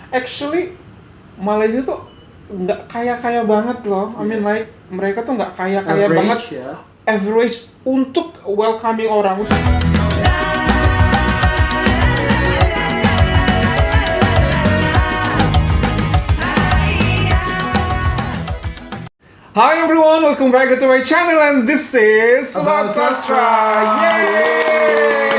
Actually, Malaysia tuh nggak kaya-kaya banget loh. I mean like mereka tuh nggak kaya-kaya banget. Ya. Average untuk welcoming orang. Hi everyone, welcome back to my channel and this is About Sastra. Yay!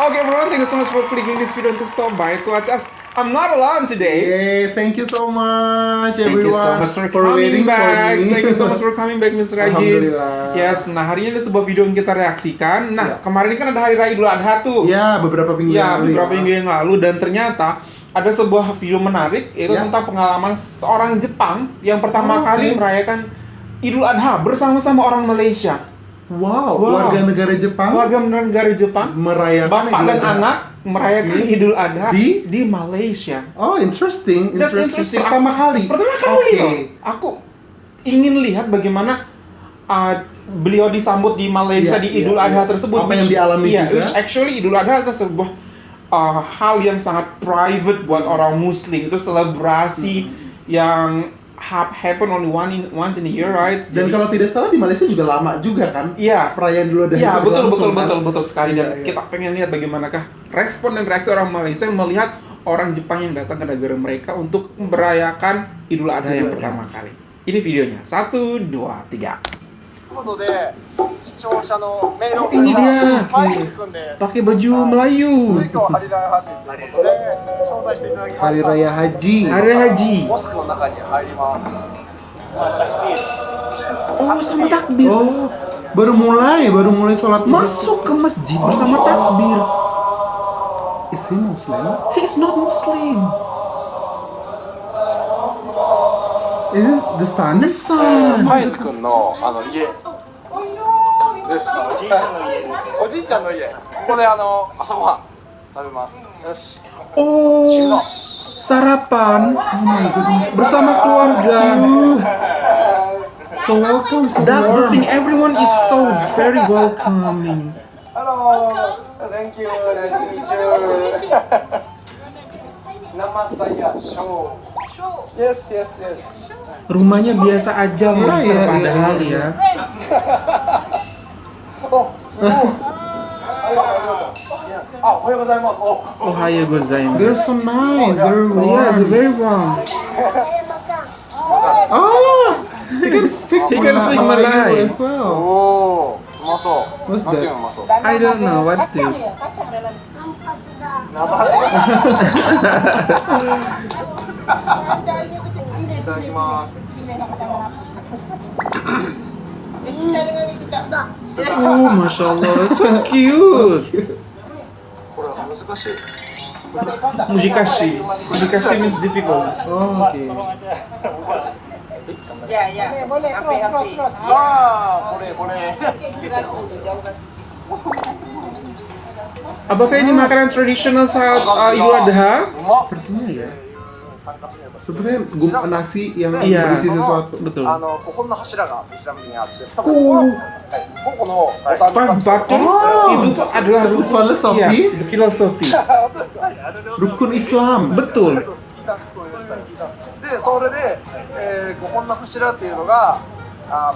Okay everyone, thank you so much for clicking this video to stop by to watch us. I'm not alone today. Yay, thank you so much Thank you so everyone much for coming back. for me. Thank you so much for coming back, Mr. Rajis. Alhamdulillah. Yes, nah hari ini ada sebuah video yang kita reaksikan. Nah, kemarin ini kan ada Hari Raya Idul Adha tuh. Ya, beberapa minggu yang lalu. Beberapa minggu yang lalu dan ternyata ada sebuah video menarik yaitu tentang pengalaman seorang Jepang yang pertama kali merayakan Idul Adha bersama-sama orang Malaysia. Wow, warga negara Jepang merayakan bapak Idul dan Adha. anak merayakan Idul Adha di Malaysia. Oh, interesting. Interesting. Pertama kali. Okay. Aku ingin lihat bagaimana beliau disambut di Malaysia di Idul Adha tersebut. Apa yang dialami juga. Which actually Idul Adha adalah sebuah hal yang sangat private buat orang Muslim. Itu selebrasi yang happen only once in a year, right? Dan kalau tidak salah di Malaysia juga lama juga kan? Iya. Perayaan Idul Adha. Iya, betul sekali. Dan kita pengen lihat bagaimanakah respon dan reaksi orang Malaysia melihat orang Jepang yang datang ke negara mereka untuk merayakan Idul Adha yang pertama kali. Ini videonya. 1, 2, 3. Ini dia, pakai baju Melayu. Hari Raya Haji. Oh, sama takbir. Oh, baru mulai sholat. Masuk ke masjid bersama takbir. Is he Muslim? He is not Muslim. Is it the sun? The sun. ハイズ君の家です。おじいちゃんの家です。おじいちゃんの家。ここで朝ごはん食べます。よし。 Oh, sarapan bersama keluarga. So welcome, so That's the warm. thing. Everyone is so very welcoming. Hello. Thank you. Nice to meet you. Nama saya Show. Yes. Rumahnya biasa aja, Master, padahal ya. Oh, おはようございます。 Ohayou gozaimasu. They're so nice, very warm. Yes, very warm. Oh, he can speak Malay as well. おー、うまそう。 What's なんていう that? のうまそう。 I don't know what's this. いただきます。 Oh, Masya Allah, so cute. これは難しい。 Mujikashi means difficult. Oh, okay. Boleh. Apakah ini makanan tradisional saat Idul Adha? Sepertinya ya. Sebenarnya nasi yang Iya. berisi sesuatu. Betul. 5本の柱がイスラムにあって、多分ここの Five buttons itu tuh adalah That's the philosophy. Iya, the philosophy. Rukun Islam. Betul. で、それで、5本の柱っていうのが、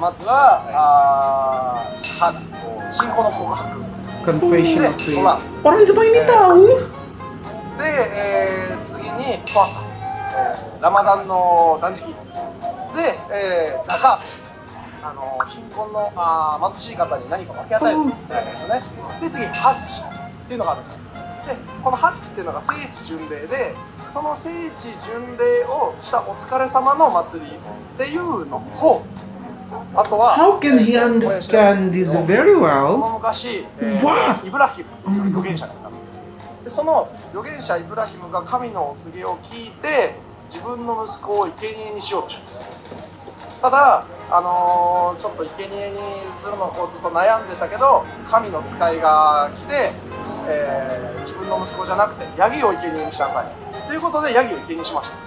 まずは信仰の告白 Confession で of faith. 空 Orang Jepang ini tahu. で、次にファーサ、ラマダンの断食で、ザカート、貧困の貧しい方に何か分け与えるみたいなですよね。で、次ハッチっていうのがあるんですよ。で、このハッチっていうのが聖地巡礼で、その聖地巡礼をしたお疲れ様の祭りっていうのと、あとは How can he understand this very そ well? の昔、 What? イブラヒム預言者がいたんですよ。でその預言者イブラヒムが神のお告げを聞いて自分の息子を生贄にしようとします。ただ、ちょっと生贄にするのをずっと悩んでたけど神の使いが来て、自分の息子じゃなくてヤギを生贄にしなさいということでヤギを生贄にしました。っ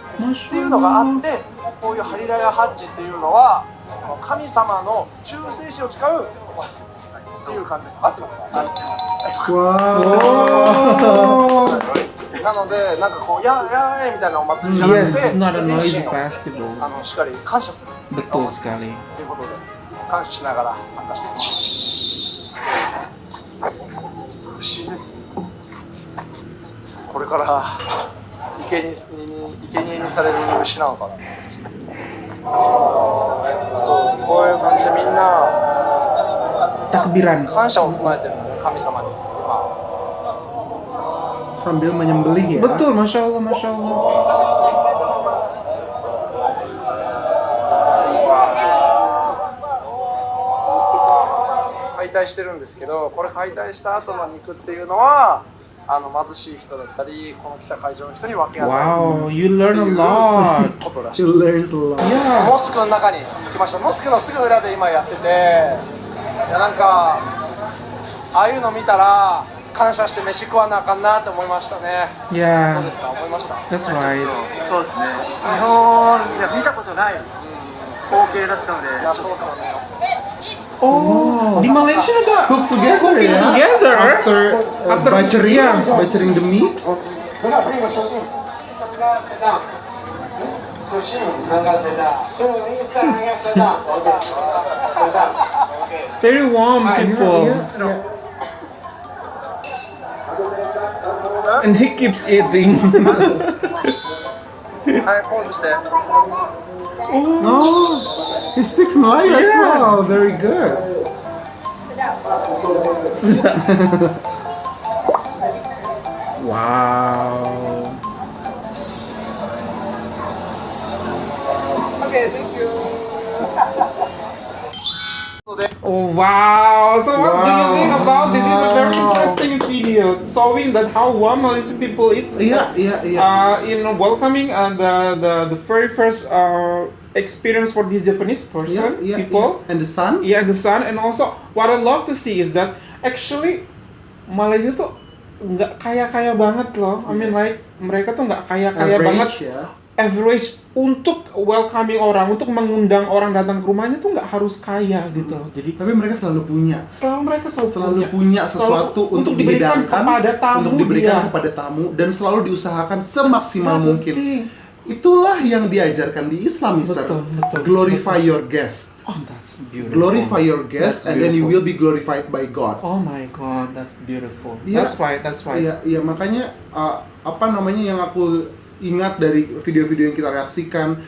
ていうのがあって、こういうハリラヤハッジっていうのはその神様の忠誠心を誓うお祭りっていう感じです。合ってますか？Wow. なのでなんかこうやーみたいなお祭りじゃなく Yes, て it's not a 選 noisy 手の festival. しっかり感謝する Betul sekali. ということで感謝しながら参加しています不思議ですねこれから生贄にされる牛なのかなそうこういう感じでみんな Takbiran. 感謝を唱えてるのね神様に今 Sambil menyembelih ya. Betul, masya Allah, masya Allah. 解体してるんですけどこれ解体した後の肉っていうのは貧しい人だったりこの来た会場の人に分け与える Wow, you learn a lot. ことらしい She です learns a lot. Yeah. モスクの中に来ましたモスクのすぐ裏で今やってていやなんかああいうの見たら感謝して飯食わなあかんなって思いましたねどう Yeah, ですか思いました that's right. そうですね。日本では見たことない光景だったので、いやそうっすよね Oh, di Malaysia ada Cook together ya. together. After butchering, yeah. butchering the meat. Very warm people. Yeah. And he keeps eating. はいポーズして Oh, he speaks Melayu as well. Very good. Wow. Oh wow! So what do you think about this? Is a very interesting video showing that how warm Malaysian people is. Iya, iya, iya. In welcoming the very first experience for this Japanese person people. And the sun? Yeah, the sun, and also what I love to see is that actually Malaysia tuh nggak kaya-kaya banget loh. I mean like mereka tuh nggak kaya-kaya banget. ya. Average untuk welcoming orang, untuk mengundang orang datang ke rumahnya tuh nggak harus kaya gitu loh. Jadi Tapi mereka selalu punya. mereka Selalu punya sesuatu Selalu untuk diberikan dihidangkan, kepada tamu untuk diberikan dia. kepada tamu, dan selalu diusahakan semaksimal That's the mungkin. thing. Itulah yang diajarkan di Islam, Mister. Betul, betul. Glorify your guest. Oh, that's beautiful. Glorify your guest, That's and then you beautiful. will be glorified by God. Oh my God, that's beautiful. Iya. That's right, that's right. Iya, iya, makanya apa namanya yang aku ingat dari video-video yang kita reaksikan,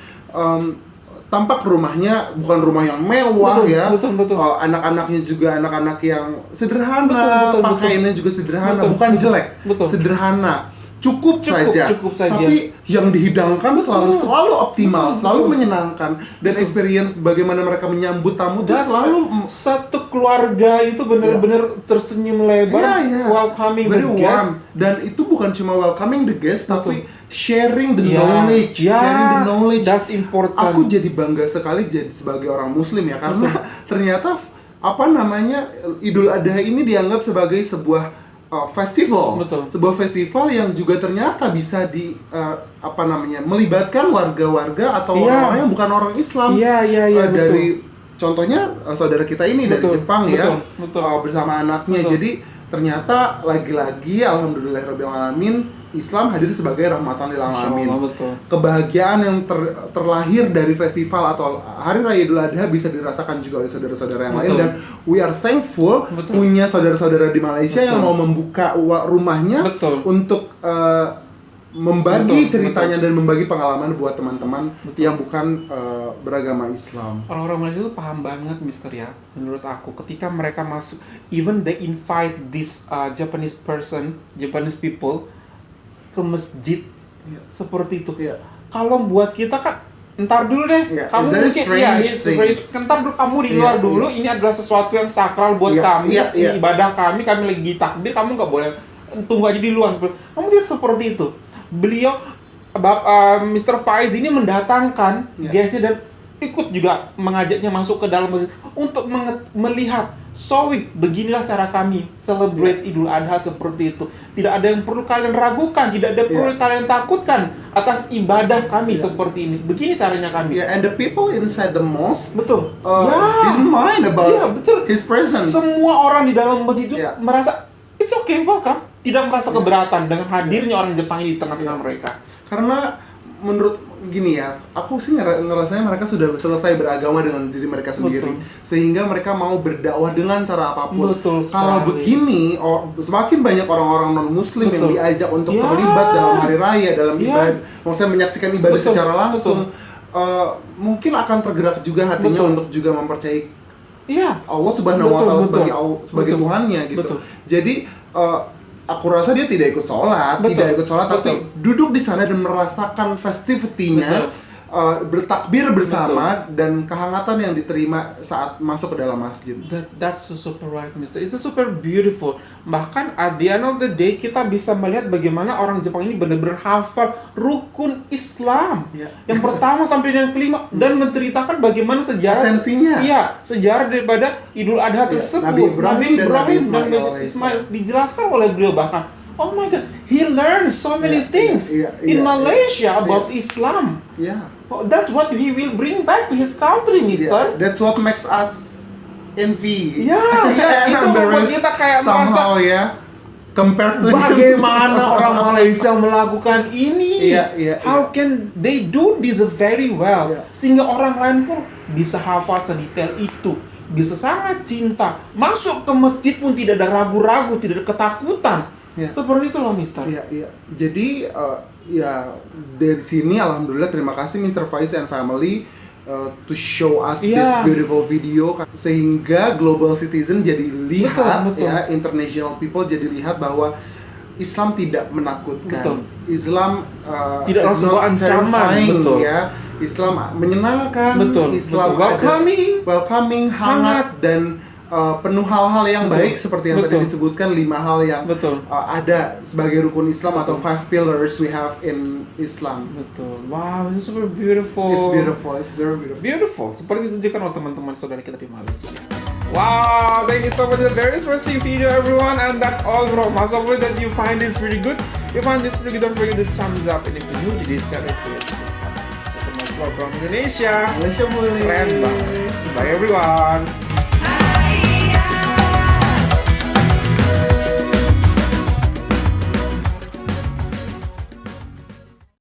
tampak rumahnya bukan rumah yang mewah Betul, ya. betul. Anak-anaknya juga anak-anak yang sederhana, Betul, pakaiannya juga sederhana, Betul, bukan betul. jelek, Betul. sederhana. Cukup saja. Tapi yang dihidangkan selalu optimal, selalu menyenangkan, dan experience bagaimana mereka menyambut tamu itu That's selalu satu keluarga itu benar-benar tersenyum lebar, welcoming very the warm. guest. Dan itu bukan cuma welcoming the guest, tapi sharing the Yeah. knowledge, sharing the knowledge. That's important. Aku jadi bangga sekali jadi sebagai orang Muslim ya, karena ternyata apa namanya Idul Adha ini dianggap sebagai sebuah festival, Betul. sebuah festival yang juga ternyata bisa apa namanya melibatkan warga-warga atau orang-orang yang bukan orang Islam. Iya, Dari contohnya saudara kita ini dari Betul, Jepang ya, betul. bersama anaknya. Betul. Jadi ternyata lagi-lagi alhamdulillahirabbil alamin Islam hadir sebagai rahmatan lil alamin. betul. Kebahagiaan yang terlahir dari festival atau Hari Raya Idul Adha bisa dirasakan juga oleh saudara-saudara yang lain, Betul. dan we are thankful punya saudara-saudara di Malaysia yang mau membuka rumahnya untuk membagi ceritanya dan membagi pengalaman buat teman-teman yang bukan beragama Islam. Orang-orang Malaysia itu paham banget, Mister ya. Menurut aku, ketika mereka masuk, even they invite this Japanese people ke masjid seperti itu. Kalau buat kita kan, entar dulu deh, kamu mungkin entar dulu kamu di luar dulu. Ini adalah sesuatu yang sakral buat kami, ibadah kami lagi takbir, kamu nggak boleh tunggu aja di luar. Kamu tidak seperti itu. Beliau, Mr. Faiz ini mendatangkan guestnya dan ikut juga mengajaknya masuk ke dalam masjid untuk melihat, showing, beginilah cara kami celebrate Idul Adha seperti itu. Tidak ada yang perlu kalian ragukan, tidak ada perlu kalian takutkan atas ibadah kami seperti ini. Begini caranya kami. And the people inside the mosque Betul. didn't mind about betul. his presence. Semua orang di dalam masjid itu merasa it's okay, welcome. tidak merasa keberatan dengan hadirnya orang Jepang ini di tengah-tengah mereka. Karena menurut gini ya, aku sih ngerasanya mereka sudah selesai beragama dengan diri mereka sendiri. Sehingga mereka mau berdakwah dengan cara apapun. Kalau begini, semakin banyak orang-orang non-muslim yang diajak untuk terlibat dalam hari raya, dalam ibadah, maksudnya menyaksikan ibadah secara langsung, mungkin akan tergerak juga hatinya untuk juga mempercayai Allah Subhanahu wa Ta'ala sebagai Tuhannya gitu. Jadi aku rasa dia tidak ikut sholat, tapi duduk di sana dan merasakan festivity-nya, bertakbir bersama dan kehangatan yang diterima saat masuk ke dalam masjid. That's so super right, Mister. It's super beautiful. Bahkan at the end of the day kita bisa melihat bagaimana orang Jepang ini benar-benar hafal rukun Islam yang pertama sampai yang kelima dan menceritakan bagaimana sejarah esensinya. Sejarah daripada Idul Adha tersebut. Nabi Ibrahim dan Ismail dijelaskan oleh beliau bahkan. Oh my God, he learned so many things in Malaysia about Islam. Oh, that's what he will bring back to his country, Mister. That's what makes us envy. Itu membuat kita kayak somehow compared to bagaimana orang Malaysia melakukan ini. How can they do this very well? Sehingga orang lain pun bisa hafal sedetail itu. Bisa sangat cinta. Masuk ke masjid pun tidak ada ragu-ragu, tidak ada ketakutan. Seperti itu loh, Mister. Jadi dari sini alhamdulillah terima kasih Mr. Faiz and family to show us this beautiful video, sehingga global citizen jadi lihat international people jadi lihat bahwa Islam tidak menakutkan. Islam tidak sebuah ancaman, Islam menyenangkan, Islam welcoming, hangat dan penuh hal-hal yang baik seperti yang tadi disebutkan 5 hal yang ada sebagai rukun Islam atau 5 pillars we have in Islam. Wow, it's super beautiful. It's very beautiful. Beautiful. Seperti ditunjukkan oleh teman-teman saudara kita di Malaysia. Wow, thank you so much. A very interesting video, everyone, and that's all from us. Hopefully that you find this really good. If you find this really good, don't forget to thumbs up, and if you're new to this channel, please subscribe. So much love from Indonesia. Malaysia boleh. Keren banget. Bye everyone.